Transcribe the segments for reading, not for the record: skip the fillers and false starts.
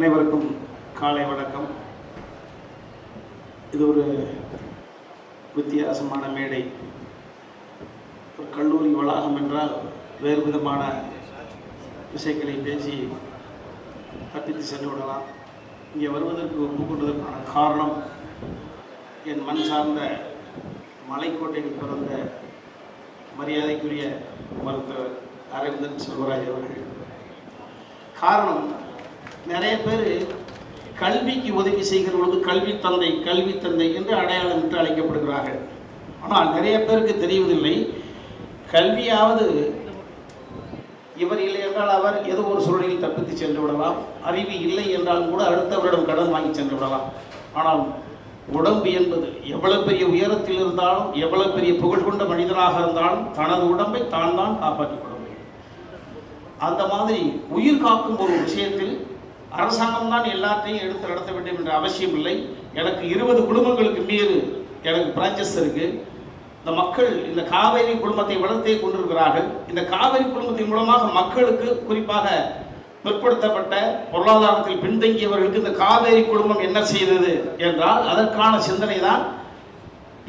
அனைவருக்கும் காலை வணக்கம். இது ஒரு வித்தியாசமான மேடை. ஒரு கல்லூரி வளாகம் என்றால் வேறு விதமான விஷயங்களை பேசி தப்பித்து சென்று விடலாம். இங்கே வருவதற்கு ஒப்புக்கொண்டதற்கான காரணம் என் மண் சார்ந்த மலைக்கோட்டையில் பிறந்த மரியாதைக்குரிய மருத்துவர் அரவிந்தன் செல்வராஜ் அவர்கள். காரணம், நிறைய பேர் கல்விக்கு உதவி செய்கிற பொழுது கல்வி தந்தை என்று அடையாளம் விட்டு அழைக்கப்படுகிறார்கள். ஆனால் நிறைய பேருக்கு தெரிவதில்லை, கல்வியாவது இவர் இல்லை என்றால் அவர் ஏதோ ஒரு சூழலில் தப்பித்து சென்று விடலாம். அறிவு இல்லை என்றாலும் கூட அடுத்தவரிடம் கடன் வாங்கி சென்று விடலாம். ஆனால் உடம்பு என்பது எவ்வளவு பெரிய உயரத்தில் இருந்தாலும், எவ்வளவு பெரிய புகழ் கொண்ட மனிதனாக இருந்தாலும் தனது உடம்பை தான் காப்பாற்றிக் கொள்ள முடியும். அந்த மாதிரி உயிர் காக்கும் ஒரு விஷயத்தில் அரசாங்கம் தான் எல்லாத்தையும் எடுத்து நடத்த வேண்டும் என்ற அவசியம் இல்லை. எனக்கு 20 குடும்பங்களுக்கு மீது எனக்கு பிரான்ச்சஸ் இருக்கு. இந்த மக்கள் இந்த காவேரி குடும்பத்தை வளர்த்தே கொண்டிருக்கிறார்கள். இந்த காவேரி குடும்பத்தின் மூலமாக மக்களுக்கு, குறிப்பாக பிற்படுத்தப்பட்ட பொருளாதாரத்தில் பின்தங்கியவர்களுக்கு இந்த காவேரி குடும்பம் என்ன செய்தது என்றால் அதற்கான சிந்தனை தான்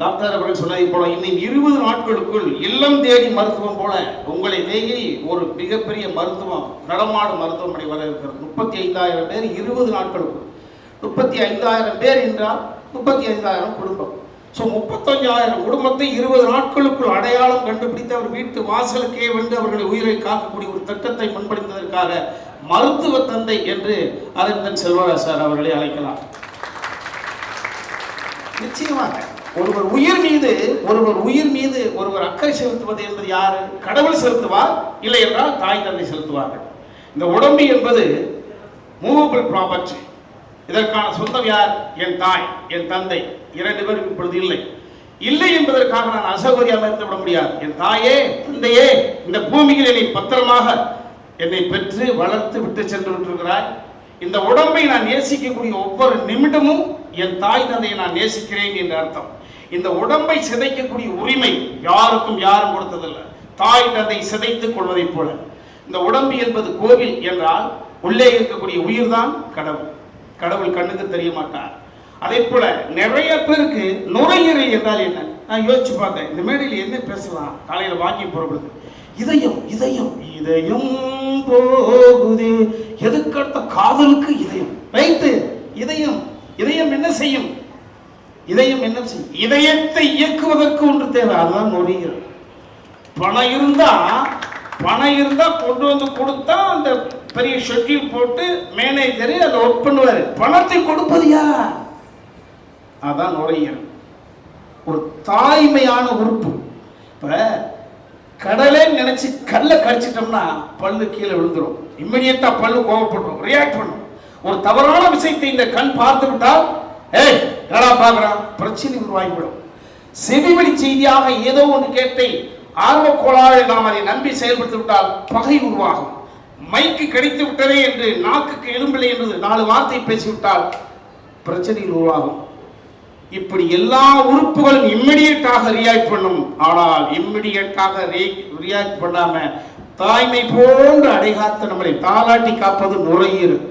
டாக்டர் அவர்கள் சொன்னதை போல இன்னும் 20 நாட்களுக்குள் இல்லம் தேடி மருத்துவம் போல உங்களை தேடி ஒரு மிகப்பெரிய மருத்துவம், நடமாடு மருத்துவமனை வர இருக்கிறது. 35,000 பேர் 20 நாட்களுக்குள். 35,000 பேர் என்றால் 35,000 குடும்பம். ஸோ 35,000 குடும்பத்தை 20 நாட்களுக்குள் அடையாளம் கண்டுபிடித்து அவர் வீட்டு வாசலுக்கே வந்து அவர்களை உயிரை காக்கக்கூடிய ஒரு திட்டத்தை முன்படுத்துவதற்காக மருத்துவ தந்தை என்று அரவிந்தன் செல்வராஜ் சார் அவர்களை அழைக்கலாம். நிச்சயமாக ஒருவர் உயிர் மீது ஒருவர் அக்கறை செலுத்துவது என்பது யாரு? கடவுள் செலுத்துவார், இல்லை என்றால் தாய் தந்தை செலுத்துவார்கள். இந்த உடம்பு என்பது மூவபிள் ப்ராப்பர்ட்டி. இதற்கான சொந்தம் யார்? என் தாய், என் தந்தை. 2 பேரும் இப்பொழுது இல்லை என்பதற்காக நான் அசௌகரியமாக இருந்து விட முடியாது. என் தாயே, தந்தையே, இந்த பூமியில் என்னை பத்திரமாக என்னை பெற்று வளர்த்து விட்டு சென்று விட்டிருக்கிறாய். இந்த உடம்பை நான் நேசிக்கக்கூடிய ஒவ்வொரு நிமிடமும் என் தாய் தந்தையை நான் நேசிக்கிறேன் என்ற அர்த்தம். இந்த உடம்பை சிதைக்கக்கூடிய உரிமை யாரும் கொடுத்ததில்லை. தாய் தந்தை சிதைத்துக் கொள்வதைப் போல இந்த உடம்பு என்பது கோவில் என்றால் உள்ளே இருக்கக்கூடிய உயிர் தான் கடவுள். கடவுள் கண்ணுக்கு தெரிய மாட்டார். அதே போல நிறைய பேருக்கு நுரையீரல் என்றால் என்ன? நான் யோசிச்சு பார்த்தேன், இந்த மேடையில் என்ன பேசலாம்? காலையில் வாக்கிங் புறப்படுது, இதயம் இதயம் இதயம் போகுது, எதுக்கடுத்த காதலுக்கு இதயம். ரைட்டு, இதயம் இதயம் என்ன செய்யும்? இதயத்தை இயக்குவதற்கு ஒன்று தேவை, அதுதான் நுரையீரல். பணம் இருந்தா கொண்டு வந்து கொடுத்தா அந்த பெரிய ஷெட்யூல் போட்டு மேனேஜர் அதை ஒர்க் பண்ணுவாரு. பணத்தை கொடுப்பது யார்? அதான் நுரையீரல். ஒரு தாய்மையான உறுப்பு. இப்ப கடலை நினைச்சு கல்லை கடிச்சிட்டோம்னா பல்லு கீழே விழுந்துரும். இம்மிடியட்டா பல்லு கோவப்படும், ரியாக்ட் பண்ணும். ஒரு தவறான விஷயத்தை இந்த கண் பார்த்து விட்டால் என்னடா பார்க்கிறான், பிரச்சனை உருவாகிவிடும். செவிவழி செய்தியாக ஏதோ ஒன்று கேட்டை ஆர்வக்கோளாறு நாம் அதை நம்பி செயல்படுத்தி விட்டால் பகை உருவாகும். மைக்கு கிடைத்து விட்டதே என்று நாக்குக்கு எலும்பில்லை என்று 4 வார்த்தை பேசிவிட்டால் பிரச்சனைகள் உருவாகும். இப்படி எல்லா உறுப்புகளும் இம்மிடியட்டாக ரியாக்ட் பண்ணும். ஆனால் இம்மிடியட்டாக ரியாக்ட் பண்ணாம தாய்மை போன்று அடைகாத்து நம்மளை தாலாட்டி காப்பது நுரையீரல்.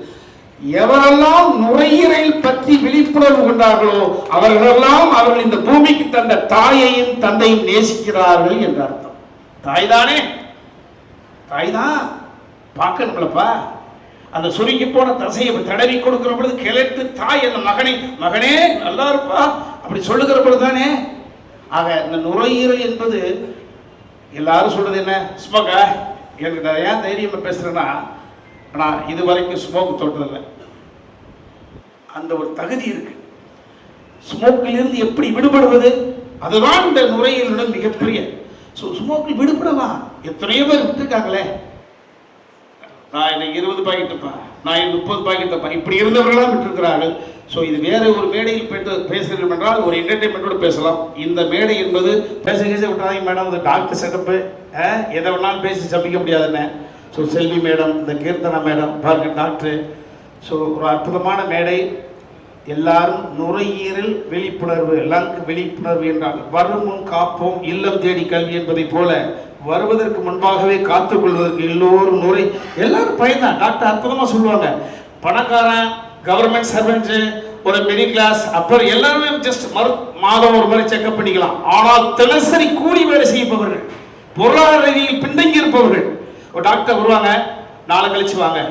எவரெல்லாம் நுரையீரல் பற்றி விழிப்புணர்வு கொண்டார்களோ அவர்களெல்லாம் அவர்கள் இந்த பூமிக்கு தந்த தாயையும் தந்தையும் நேசிக்கிறார்கள் என்ற அர்த்தம். தாய் தான் பார்க்கணுங்களப்பா. அந்த சுருங்கி போன தசையை தடவி கொடுக்கிற பொழுது கிளட்டு தாய் அந்த மகனே நல்லா இருப்பா அப்படி சொல்லுகிற பொழுதுதானே. ஆக இந்த நுரையீரல் என்பது எல்லாரும் சொல்றது என்ன? ஸ்மோக்கா. எனக்கு ஏன் தைரியமா பேசுறேன்னா, ஆனால் இது வரைக்கும் ஸ்மோக் தொட்டதில்லை. அந்த ஒரு தகுதி இருக்கு. ஸ்மோக்கிலிருந்து எப்படி விடுபடுவது? அதுதான் இந்த நுரையீரலுடன் மிகப்பெரிய. ஸ்மோக்கில் விடுபடலாம். எத்தனையோ பேர் விட்டுருக்காங்களே. நான் இன்னைக்கு 20 பாக்கெட்டுப்பா, நான் 30 பாக்கெட்டுப்பா, இப்படி இருந்தவர்களாம் விட்டுருக்கிறார்கள். ஸோ இது வேற ஒரு மேடையில் போயிட்டு பேசுகிறோம் என்றால் ஒரு என்டர்டைன்மெண்ட்டோடு பேசலாம். இந்த மேடை என்பது பேச விட்டாங்க மேடம். இந்த டாக்டர் செட்டப்பு எதை வேணாலும் பேசி சமைக்க முடியாதுன்னு. ஸோ செல்வி மேடம், இந்த கீர்த்தனா மேடம் பாருங்க, டாக்டர். ஸோ ஒரு அற்புதமான மேடை. எல்லாரும் நுரையீரல் விழிப்புணர்வு, எல்லாருக்கும் விழிப்புணர்வு என்றால் வருமுன் காப்போம் இல்லம் தேடி கல்வி என்பதை போல வருவதற்கு முன்பாகவே காத்துக்கொள்வதற்கு எல்லோரும் எல்லாரும் பயந்தான். டாக்டர் அற்புதமா சொல்லுவாங்க, பணக்காரன், கவர்மெண்ட் சர்வெண்ட், ஒரு மிடில் கிளாஸ், அப்புறம் எல்லாருமே ஜஸ்ட் மாதம் ஒரு முறை செக்அப் பண்ணிக்கலாம். ஆனால் தினசரி கூலி வேலை செய்பவர்கள், பொருளாதார ரீதியில் பின்தங்கி இருப்பவர்கள், ஒரு டாக்டர் வருவாங்க, நாளை கழிச்சு வாங்க,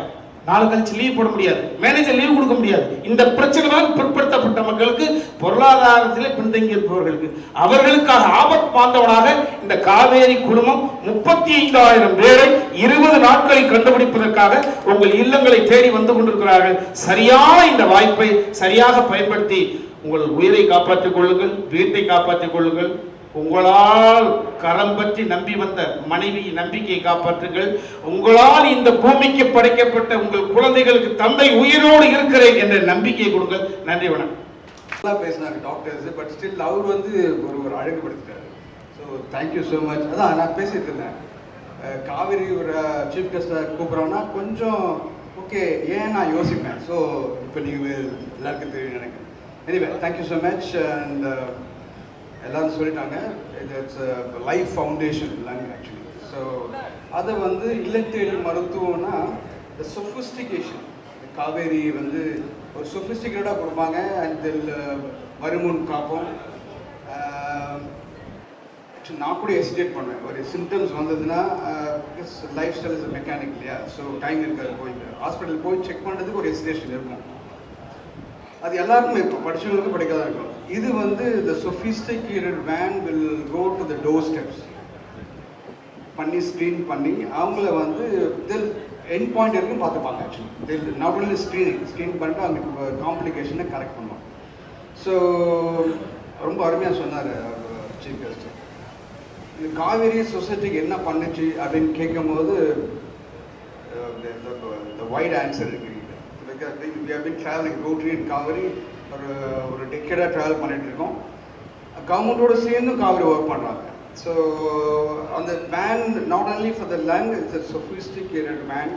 நாளை கழிச்சு லீவ் போட முடியாது, மேனேஜர் லீவ் கொடுக்க முடியாது. இந்த பிரச்சனை தான் பிற்படுத்தப்பட்ட மக்களுக்கு, பொருளாதாரத்திலே பின்தங்கி இருப்பவர்களுக்கு, அவர்களுக்காக ஆபத் பாந்தவனாக இந்த காவேரி குழுமம் 35,000 பேரை 20 நாட்களில் கண்டுபிடிப்பதற்காக உங்கள் இல்லங்களை தேடி வந்து கொண்டிருக்கிறார்கள். சரியான இந்த வாய்ப்பை சரியாக பயன்படுத்தி உங்கள் உயிரை காப்பாற்றிக் கொள்ளுங்கள், வீட்டை காப்பாற்றிக் கொள்ளுங்கள். உங்களால் கரம் பற்றி நம்பி வந்த மனைவி நம்பிக்கையை காப்பாற்றுங்கள். உங்களால் இந்த பூமிக்கு படைக்கப்பட்ட உங்கள் குழந்தைகளுக்கு தந்தை உயிரோடு இருக்கிறேன் என்ற நம்பிக்கையை கொடுங்கள். நன்றி, வணக்கம். பேசினாங்க டாக்டர்ஸ், பட் ஸ்டில் அவர் வந்து ஒரு அழகுபடுத்திட்டாரு. So thank you so much. அதான் நான் பேசிட்டு இருந்தேன், காவேரி ஒரு சீஃப் கெஸ்ட்டை கூப்பிட்றோன்னா கொஞ்சம் ஓகே ஏன் நான் யோசிப்பேன். ஸோ இப்போ நீங்கள் எல்லாருக்கும் தெரியும் நினைக்கிறேன். Anyway thank you so much. And எல்லாரும் சொல்லிட்டாங்க, it's life foundation lung actually. So அதை வந்து இல்லத்தேடி மருத்துவம்னா இந்த சொஃபிஸ்டிகேஷன், காவேரி வந்து ஒரு சொஃபிஸ்டிகேட்டாக கொடுப்பாங்க. அண்ட் வருமுன் காப்போம். ஆக்சுவலி நான் கூட எஸ்டேட் பண்ணுவேன், ஒரு சிம்டம்ஸ் வந்ததுன்னா லைஃப் ஸ்டைல் இஸ் மெக்கானிக் இல்லையா. ஸோ டைம் இருக்காது, போயிட்டு ஹாஸ்பிட்டல் போய் செக் பண்ணுறதுக்கு ஒரு எஸ்டேஷன் இருக்கும். அது எல்லாருக்குமே இருக்கும், படிச்சவங்களுக்கு படிக்காத இருக்கும். இது வந்து the sophisticated van will go to the doorsteps பண்ணி ஸ்க்ரீன் பண்ணி அவங்கள வந்து எண்ட் பாயிண்ட் வரைக்கும் பார்த்துப்பாங்க. ஆக்சுவலி நாட் ஒன்லி ஸ்க்ரீன் பண்ணிட்டு அவங்களுக்கு காம்ப்ளிகேஷனை கரெக்ட் பண்ணுவோம். ஸோ ரொம்ப அருமையாக சொன்னார் சீஃப் கெஸ்ட். இந்த காவேரி சொசைட்டிக்கு என்ன பண்ணுச்சு அப்படின்னு கேட்கும் போது வைட் ஆன்சர் இருக்கு. We have been traveling Rotary in Kaveri ஒரு டெக்கேடாக ட்ராவல் பண்ணிட்டு இருக்கோம். கவர்மெண்ட்டோட சேர்ந்து காவேரி ஒர்க் பண்ணுறாங்க. ஸோ அந்த van not only for the lung, it's a sophisticated van,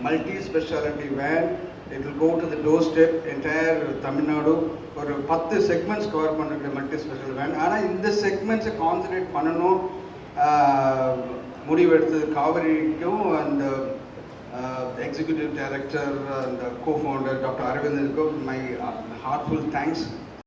multi speciality van. It will go to the doorstep entire Tamil Nadu. ஒரு 10 segments cover பண்ணுற multi special van. ஆனால் இந்த செக்மெண்ட்ஸை கான்சன்ட்ரேட் பண்ணணும் முடிவெடுத்தது காவேரிக்கும் அந்த executive director and co-founder Dr. Aravind, my heartfelt thanks.